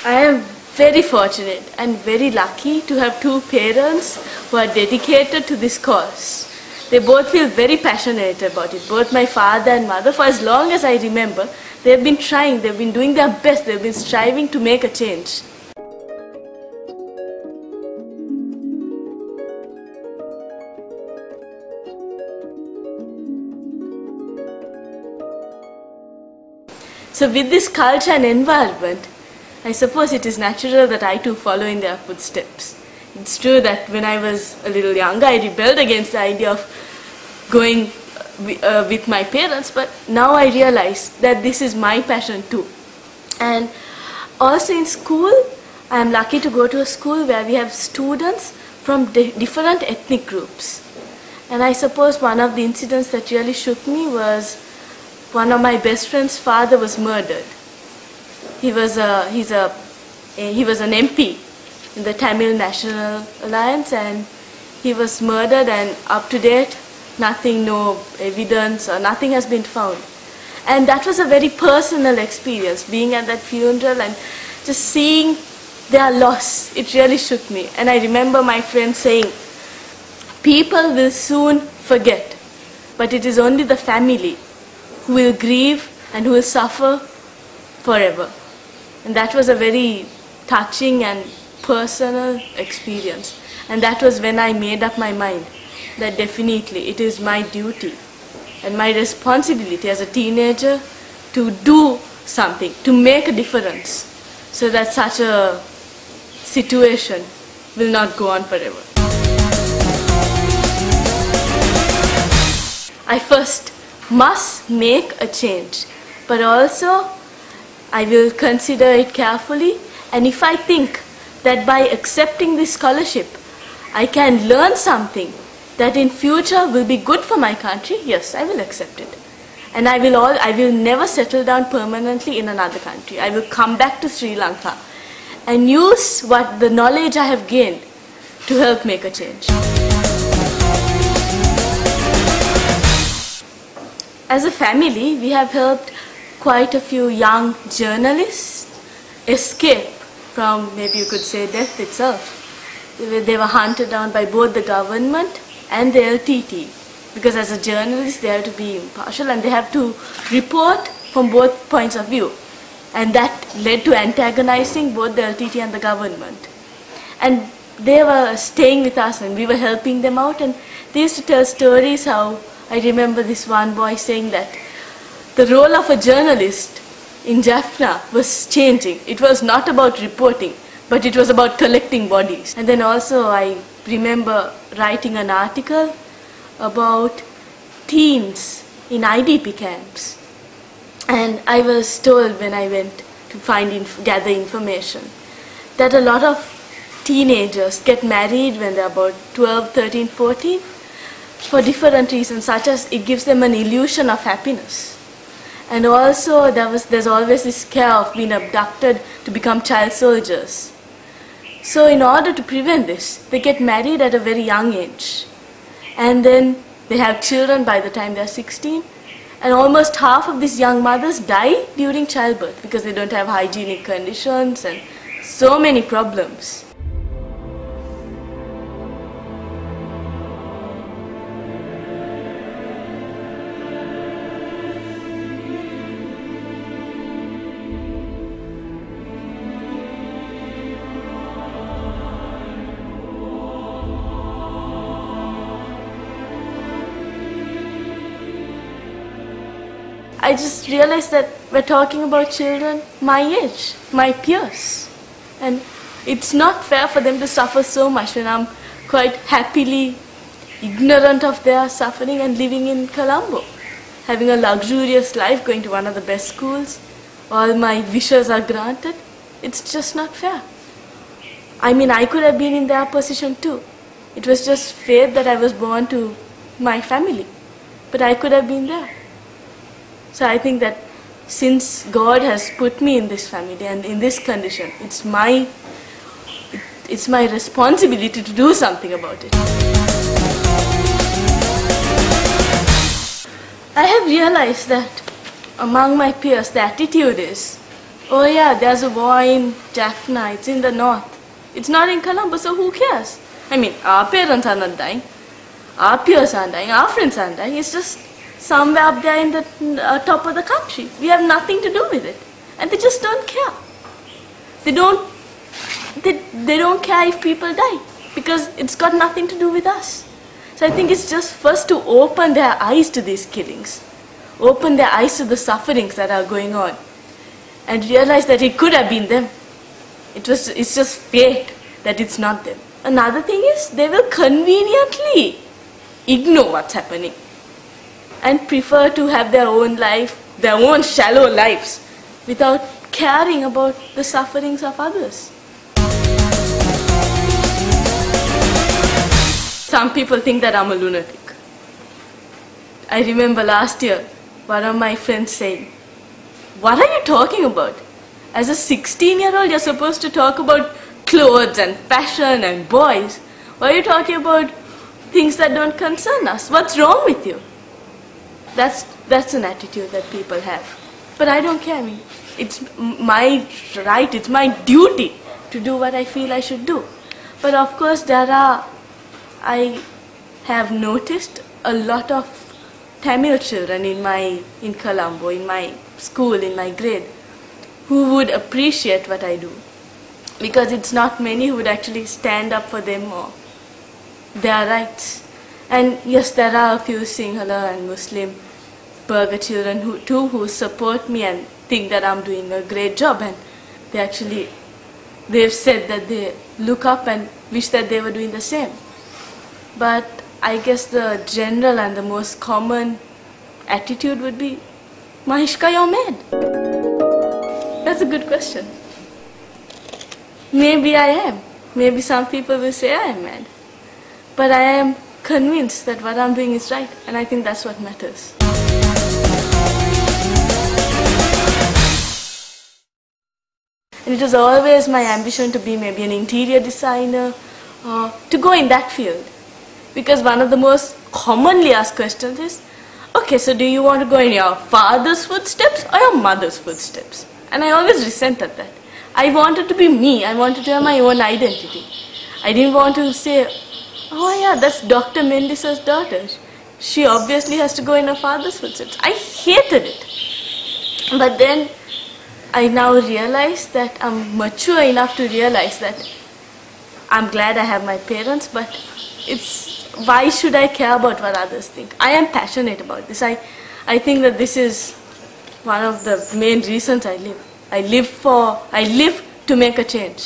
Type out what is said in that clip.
I am very fortunate and very lucky to have two parents who are dedicated to this cause. They both feel very passionate about it. Both my father and mother, for as long as I remember, they have been trying, they have been doing their best, they have been striving to make a change. So with this culture and environment, I suppose it is natural that I too follow in their footsteps. It's true that when I was a little younger, I rebelled against the idea of going with my parents, but now I realize that this is my passion too. And also in school, I am lucky to go to a school where we have students from different ethnic groups. And I suppose one of the incidents that really shook me was one of my best friend's father was murdered. He was an MP in the Tamil National Alliance, and he was murdered, and up to date, nothing, no evidence or nothing has been found. And that was a very personal experience, being at that funeral and just seeing their loss. It really shook me. And I remember my friend saying, people will soon forget, but it is only the family who will grieve and who will suffer forever. And that was a very touching and personal experience. And that was when I made up my mind that definitely it is my duty and my responsibility as a teenager to do something, to make a difference, so that such a situation will not go on forever. I first must make a change, but also I will consider it carefully, and if I think that by accepting this scholarship I can learn something that in future will be good for my country, yes, I will accept it. And I will never settle down permanently in another country. I will come back to Sri Lanka and use the knowledge I have gained to help make a change. As a family, we have helped quite a few young journalists escape from, maybe you could say, death itself. They were hunted down by both the government and the LTT, because as a journalist they have to be impartial and they have to report from both points of view, and that led to antagonizing both the LTT and the government. And they were staying with us and we were helping them out, and they used to tell stories how, I remember this one boy saying that the role of a journalist in Jaffna was changing. It was not about reporting, but it was about collecting bodies. And then also I remember writing an article about teens in IDP camps. And I was told when I went to gather information that a lot of teenagers get married when they're about 12, 13, 14 for different reasons, such as it gives them an illusion of happiness. And also there's always this scare of being abducted to become child soldiers. So in order to prevent this, they get married at a very young age. And then they have children by the time they're 16. And almost half of these young mothers die during childbirth because they don't have hygienic conditions and so many problems. I just realized that we're talking about children my age, my peers. And it's not fair for them to suffer so much when I'm quite happily ignorant of their suffering and living in Colombo, having a luxurious life, going to one of the best schools. All my wishes are granted. It's just not fair. I mean, I could have been in their position too. It was just fate that I was born to my family. But I could have been there. So I think that since God has put me in this family and in this condition, it's my responsibility to do something about it. I have realized that among my peers the attitude is, Oh yeah, there's a war in Jaffna, it's in the north. It's not in Colombo, so who cares? I mean, our parents are not dying, our peers aren't dying, our friends aren't dying. It's just somewhere up there in the top of the country. We have nothing to do with it. And they just don't care. They don't care if people die, because it's got nothing to do with us. So I think it's just first to open their eyes to these killings, open their eyes to the sufferings that are going on, and realize that it could have been them. It's just fate that it's not them. Another thing is, they will conveniently ignore what's happening and prefer to have their own life, their own shallow lives, without caring about the sufferings of others. Some people think that I'm a lunatic. I remember last year, one of my friends saying, "What are you talking about? As a 16-year-old, you're supposed to talk about clothes and fashion and boys. Why are you talking about things that don't concern us? What's wrong with you?" That's an attitude that people have. But I don't care. I mean, it's my right, it's my duty to do what I feel I should do. But of course, I have noticed a lot of Tamil children in Colombo, in my school, in my grade, who would appreciate what I do. Because it's not many who would actually stand up for them or their rights. And yes, there are a few Sinhala and Muslim burgher children who support me and think that I'm doing a great job, and they've said that they look up and wish that they were doing the same. But I guess the general and the most common attitude would be, "Mahishka, you're mad." That's a good question. Maybe I am. Maybe some people will say I am mad. But I am convinced that what I'm doing is right, and I think that's what matters. And it was always my ambition to be maybe an interior designer, or to go in that field. Because one of the most commonly asked questions is, okay, so do you want to go in your father's footsteps or your mother's footsteps? And I always resented that. I wanted to be me. I wanted to have my own identity. I didn't want to say, "Oh yeah, that's Dr. Mendis' daughter. She obviously has to go in her father's footsteps." I hated it. But then I now realize that I'm mature enough to realize that I'm glad I have my parents, but why should I care about what others think? I am passionate about this. I think that this is one of the main reasons I live. I live to make a change.